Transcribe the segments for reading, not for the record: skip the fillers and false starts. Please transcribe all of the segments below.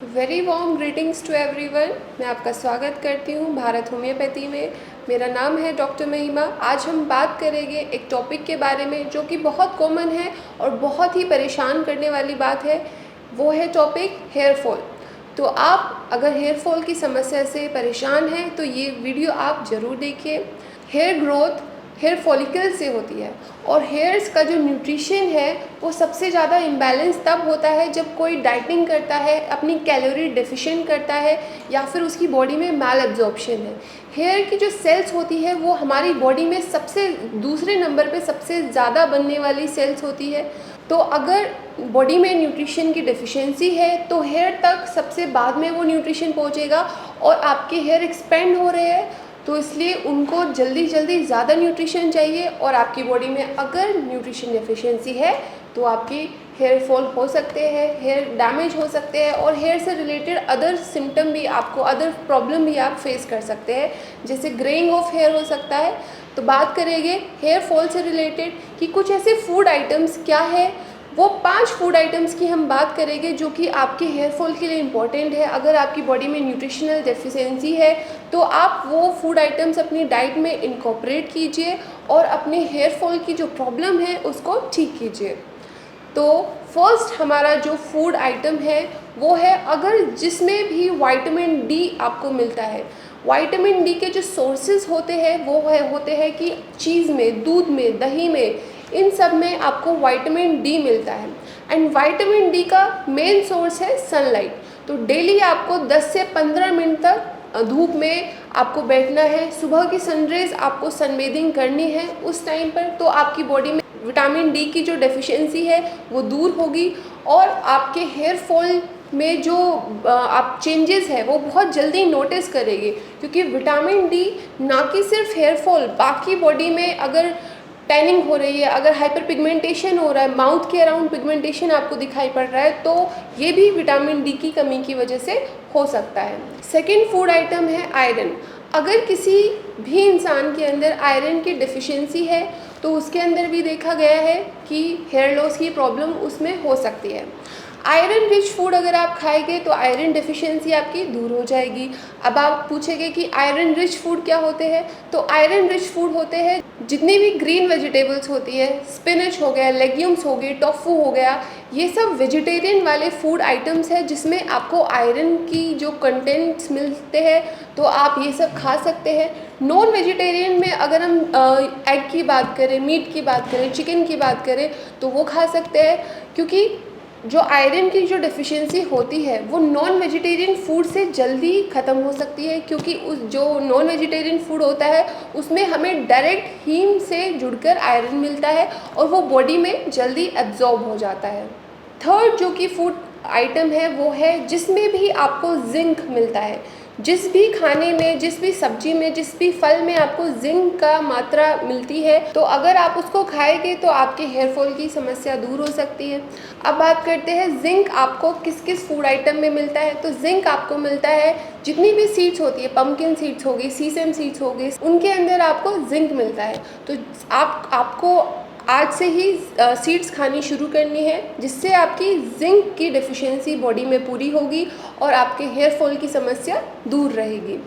Very warm greetings to everyone. मैं आपका स्वागत करती हूँ भारत होम्योपैथी में। मेरा नाम है डॉक्टर महिमा। आज हम बात करेंगे एक टॉपिक के बारे में जो कि बहुत कॉमन है और बहुत ही परेशान करने वाली बात है। वो है टॉपिक हेयर फॉल। तो आप अगर हेयर फॉल की समस्या से परेशान हैं तो ये वीडियो आप ज़रूर देखिए। हेयर ग्रोथ हेयर फॉलिकल से होती है और हेयर्स का जो न्यूट्रिशन है वो सबसे ज़्यादा इम्बैलेंस तब होता है जब कोई डाइटिंग करता है, अपनी कैलोरी डेफिशिएंट करता है या फिर उसकी बॉडी में मैल एब्जॉर्प्शन है। हेयर की जो सेल्स होती है वो हमारी बॉडी में सबसे दूसरे नंबर पे सबसे ज़्यादा बनने वाली सेल्स होती है। तो अगर बॉडी में न्यूट्रिशन की डेफिशिएंसी है तो हेयर तक सबसे बाद में वो न्यूट्रिशन पहुंचेगा और आपके हेयर एक्सपेंड हो रहे हैं तो इसलिए उनको जल्दी ज़्यादा न्यूट्रिशन चाहिए और आपकी बॉडी में अगर न्यूट्रिशन डेफिशिएंसी है तो आपकी हेयर फॉल हो सकते हैं, हेयर डैमेज हो सकते हैं और हेयर से रिलेटेड अदर सिम्टम भी आपको, अदर प्रॉब्लम भी आप फेस कर सकते हैं, जैसे ग्रेइंग ऑफ हेयर हो सकता है। तो बात करेंगे हेयर फॉल से रिलेटेड कि कुछ ऐसे फूड आइटम्स क्या है। वो 5 फूड आइटम्स की हम बात करेंगे जो कि आपके हेयर फॉल के लिए इम्पॉर्टेंट है। अगर आपकी बॉडी में न्यूट्रिशनल डेफिशिएंसी है तो आप वो फूड आइटम्स अपनी डाइट में इनकॉर्पोरेट कीजिए और अपने हेयर फॉल की जो प्रॉब्लम है उसको ठीक कीजिए। तो फर्स्ट हमारा जो फूड आइटम है वो है, अगर जिसमें भी विटामिन डी आपको मिलता है। विटामिन डी के जो सोर्सेज होते हैं वो होते हैं कि चीज़ में, दूध में, दही में, इन सब में आपको विटामिन डी मिलता है। एंड विटामिन डी का मेन सोर्स है सनलाइट। तो डेली आपको 10 से 15 मिनट तक धूप में आपको बैठना है। सुबह की सनरेज आपको सनबेदिंग करनी है उस टाइम पर, तो आपकी बॉडी में विटामिन डी की जो डेफिशिएंसी है वो दूर होगी और आपके हेयर फॉल में जो आप चेंजेस है वो बहुत जल्दी नोटिस करेंगे, क्योंकि विटामिन डी ना कि सिर्फ हेयर फॉल, बाकी बॉडी में अगर टैनिंग हो रही है, अगर हाइपर पिगमेंटेशन हो रहा है, माउथ के अराउंड पिगमेंटेशन आपको दिखाई पड़ रहा है, तो ये भी विटामिन डी की कमी की वजह से हो सकता है। सेकेंड फूड आइटम है आयरन। अगर किसी भी इंसान के अंदर आयरन की डेफिशिएंसी है तो उसके अंदर भी देखा गया है कि हेयर लॉस की प्रॉब्लम उसमें हो सकती है। आयरन रिच फूड अगर आप खाएंगे तो आयरन डेफिशिएंसी आपकी दूर हो जाएगी। अब आप पूछेंगे कि आयरन रिच फूड क्या होते हैं, तो आयरन रिच फूड होते हैं जितनी भी ग्रीन वेजिटेबल्स होती है, स्पिनच हो गया, लेग्यूम्स हो गए, टोफू हो गया, ये सब वेजिटेरियन वाले फूड आइटम्स हैं जिसमें आपको आयरन की जो कंटेंट्स मिलते हैं, तो आप ये सब खा सकते हैं। नॉन वेजिटेरियन में अगर हम एग की बात करें, मीट की बात करें, चिकन की बात करें तो वो खा सकते हैं, क्योंकि जो आयरन की जो डेफिशिएंसी होती है वो नॉन वेजिटेरियन फूड से जल्दी ख़त्म हो सकती है, क्योंकि उस जो नॉन वेजिटेरियन फूड होता है उसमें हमें डायरेक्ट हीम से जुड़कर आयरन मिलता है और वो बॉडी में जल्दी एब्जॉर्ब हो जाता है। थर्ड जो कि फूड आइटम है वो है जिसमें भी आपको जिंक मिलता है। जिस भी खाने में, जिस भी सब्जी में, जिस भी फल में आपको जिंक का मात्रा मिलती है तो अगर आप उसको खाएंगे तो आपके हेयर फॉल की समस्या दूर हो सकती है। अब बात करते हैं जिंक आपको किस किस फूड आइटम में मिलता है। तो जिंक आपको मिलता है जितनी भी सीड्स होती है, पंपकिन सीड्स हो गई, सीसम सीड्स हो गई, उनके अंदर आपको जिंक मिलता है। तो आपको आज से ही सीड्स खानी शुरू करनी है, जिससे आपकी जिंक की डेफिशिएंसी बॉडी में पूरी होगी और आपके हेयर फॉल की समस्या दूर रहेगी।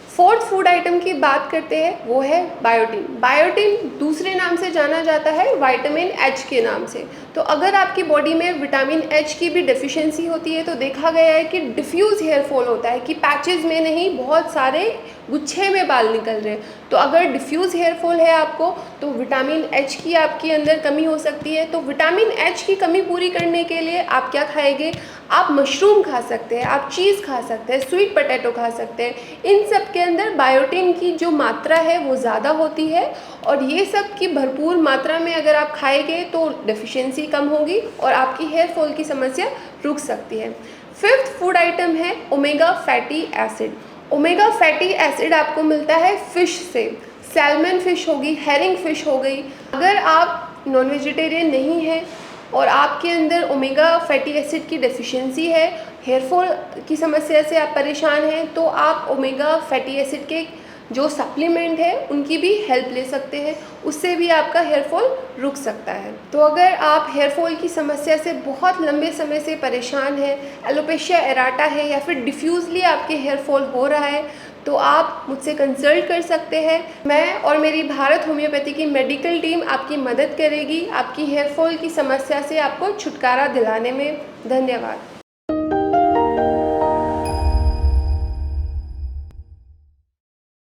फोर्थ फूड आइटम की बात करते हैं वो है बायोटिन। बायोटिन दूसरे नाम से जाना जाता है विटामिन एच के नाम से। तो अगर आपकी बॉडी में विटामिन एच की भी डेफिशिएंसी होती है तो देखा गया है कि डिफ्यूज़ हेयर फॉल होता है, कि पैचेस में नहीं, बहुत सारे गुच्छे में बाल निकल रहे हैं। तो अगर डिफ्यूज़ हेयर फॉल है आपको तो विटामिन एच की आपके अंदर कमी हो सकती है। तो विटामिन एच की कमी पूरी करने के लिए आप क्या खाएंगे? आप मशरूम खा सकते हैं, आप चीज़ खा सकते हैं, स्वीट पोटैटो खा सकते हैं। इन सब के अंदर बायोटिन की जो मात्रा है वो ज़्यादा होती है और ये सब की भरपूर मात्रा में अगर आप खाएंगे तो डेफिशिएंसी कम होगी और आपकी हेयर फॉल की समस्या रुक सकती है। फिफ्थ फूड आइटम है omega fatty acid. Omega fatty acid आपको मिलता है फ़िश से। सैल्मन फ़िश होगी, हेरिंग फ़िश हो गई। अगर आप नॉन वेजिटेरियन नहीं हैं और आपके अंदर ओमेगा फैटी एसिड की डेफिशिएंसी है, हेयर फॉल की समस्या से आप परेशान हैं, तो आप ओमेगा फैटी एसिड के जो सप्लीमेंट है उनकी भी हेल्प ले सकते हैं, उससे भी आपका हेयर फॉल रुक सकता है। तो अगर आप हेयर फॉल की समस्या से बहुत लंबे समय से परेशान हैं, एलोपेशिया एराटा है या फिर डिफ्यूजली आपके हेयर फॉल हो रहा है, तो आप मुझसे कंसल्ट कर सकते हैं। मैं और मेरी भारत होम्योपैथी की मेडिकल टीम आपकी मदद करेगी आपकी हेयर फॉल की समस्या से आपको छुटकारा दिलाने में। धन्यवाद।